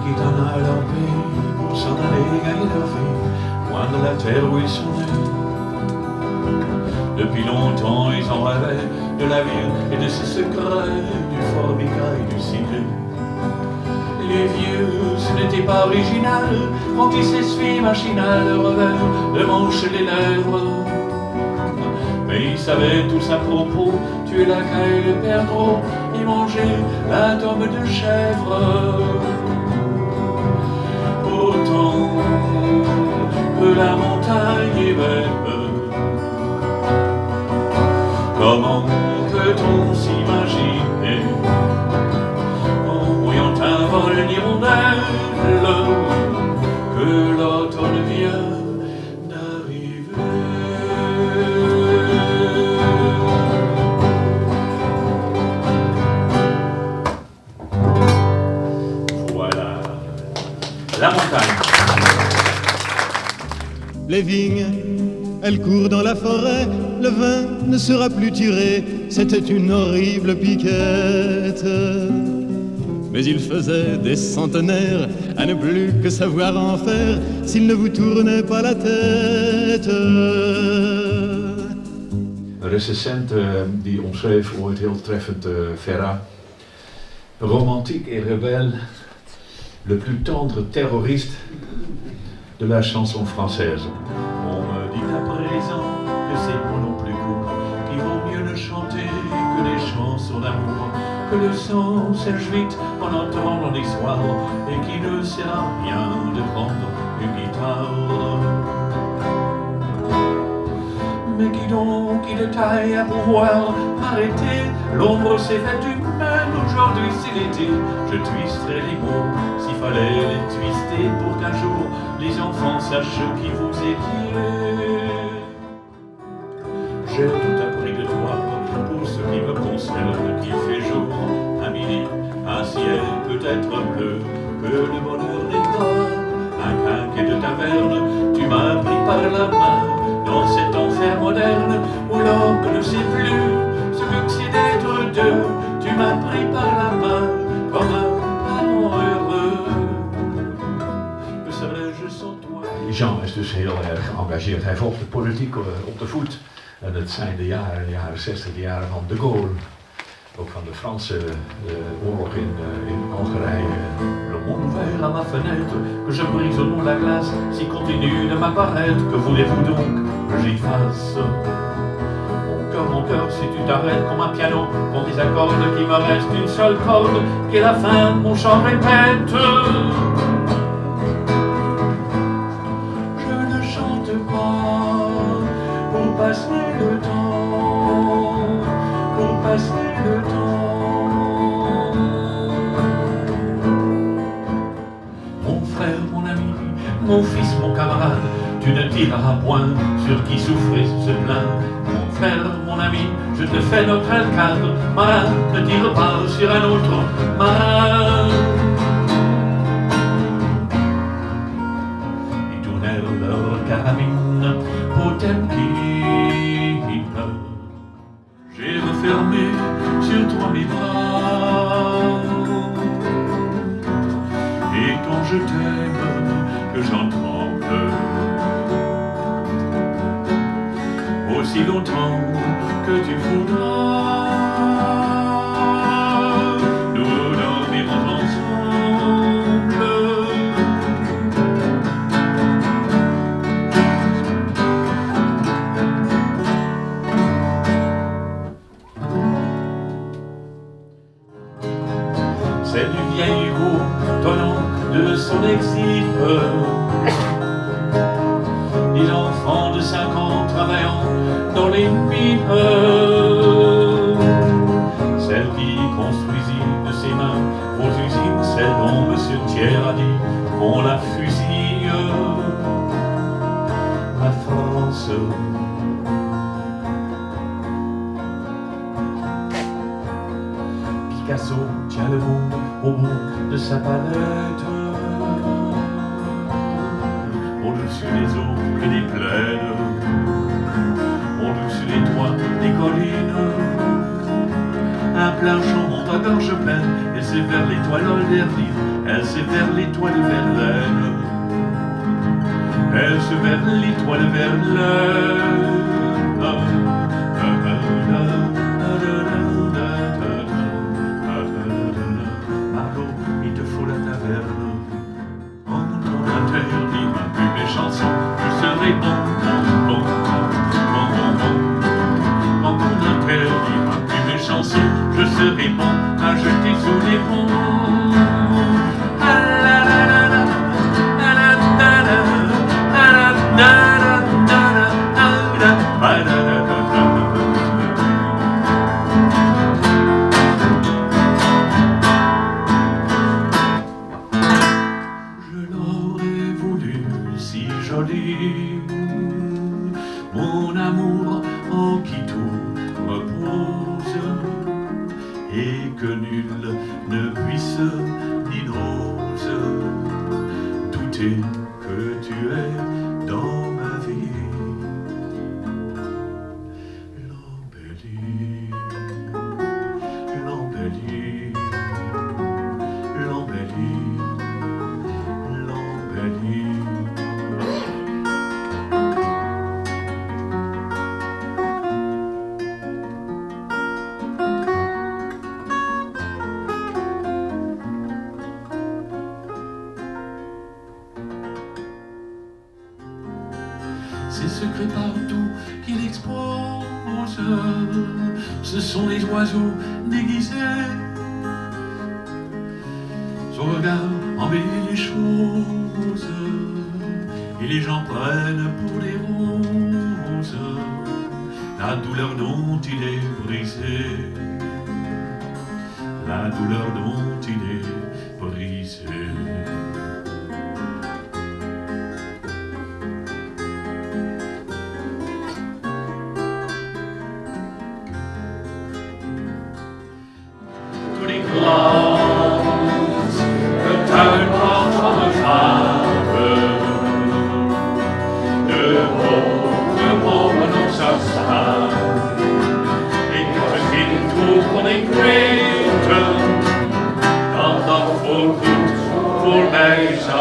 quittent leur pays pour s'en aller gagner leur vie, loin de la terre où ils sont nés. Depuis longtemps ils en rêvaient de la ville et de ses secrets, du formica et du cyprès. Les vieux, ce n'était pas original quand ils s'essuient machinal le revers de manche les lèvres. Mais ils savaient tous à propos tuer la caille, le perdreau et manger la tombe de chèvre. Autant que la montagne est belle, comment peut-on s'imaginer en voyant un vol d'hirondelle que l'automne vient d'arriver? Voilà, la montagne. Les vignes, elles courent dans la forêt, le vin ne sera plus tiré, c'était une horrible piquette. Mais il faisait des centenaires à ne plus que savoir en faire s'il ne vous tournait pas la tête. Een recensent die omschreef ooit heel treffend Ferrat. Romantique et rebelle, le plus tendre terroriste de la chanson française. On me dit à présent que c'est moi non plus court, qu'il vaut mieux ne chanter que des chansons d'amour, que le sang sèche vite en entendant l'histoire et qu'il ne sert à rien de prendre une guitare. Mais qui donc, qui de taille à pouvoir m'arrêter? L'ombre s'est faite humaine, aujourd'hui c'est l'été. Je twisterai les mots, s'il fallait les twister, pour qu'un jour les enfants sachent qui vous étiez. J'ai tout appris de toi, pour ce qui me concerne, qu'il fait jour, à midi, un ciel peut-être bleu, que le bonheur n'est pas un quinquet de taverne. Tu m'as pris par la main dans cet enfer moderne où l'homme ne sait plus ce que c'est d'être deux. Tu m'as pris par la main comme un parent heureux. Que serais-je sans toi? Jean is dus heel erg geëngageerd. Hij volgt de politiek op de voet. En het zijn de jaren 60, de jaren van de Gaulle. Ook van de Franse oorlog in Algerije. Le monde ouvert à ma fenêtre, que je brise au nom de la glace, s'il continue de m'apparaître, que voulez-vous donc que j'y fasse? Mon cœur, si tu t'arrêtes comme un piano, pour des accords qui me restent une seule corde, qui est la fin de mon chant répète. Je ne chante pas pour passer le temps, pour passer le temps. Mon frère, mon ami, mon fils, mon camarade, tu ne tireras point sur qui souffre et se plaint. Mon frère, mon ami, je te fais notre alcade. Marin, ne tire pas sur un autre marin. Ils tournèrent leur carabine, Potemkin. J'ai refermé sur toi mes bras. Et quand je t'aime, que j'en tremble, aussi longtemps que tu voudras, nous dormirons ensemble. C'est du vieil Hugo tonnant de son exil, des enfants de 5 ans travaillant dans les mines, celle qui construisit de ses mains vos usines, celle dont Monsieur Thiers a dit qu'on la fusille, la France. Picasso tient le monde au bout de sa palette, au-dessus des eaux et des plaines, au-dessus des toits des collines, un plein champ chante à gorge pleine, et c'est vers l'étoile Verline, elle c'est vers l'étoile Verlaine. Elle se vers l'étoile Verlaine. Margot, il te faut la taverne. On interdit ma plus mes chansons, je serai bon. On interdit ma plus mes chansons, je serai bon à jeter sous les ponts. Je l'aurais voulu si joli, mon amour en qui tout repose, et que nul ne puisse ni n'ose douter que tu es dans ma vie. L'embellie, l'embellie, l'embellie, l'embellie. Ses secrets partout qu'il expose, ce sont les oiseaux déguisés. Son regard embellit les choses, et les gens prennent pour des roses la douleur dont il est brisé, la douleur dont il est brisé. Glanz, le tuin porte en femme, de pauvre dans sa salle, et quand le kind tourne en great, dan dat voorgoed voor mij zou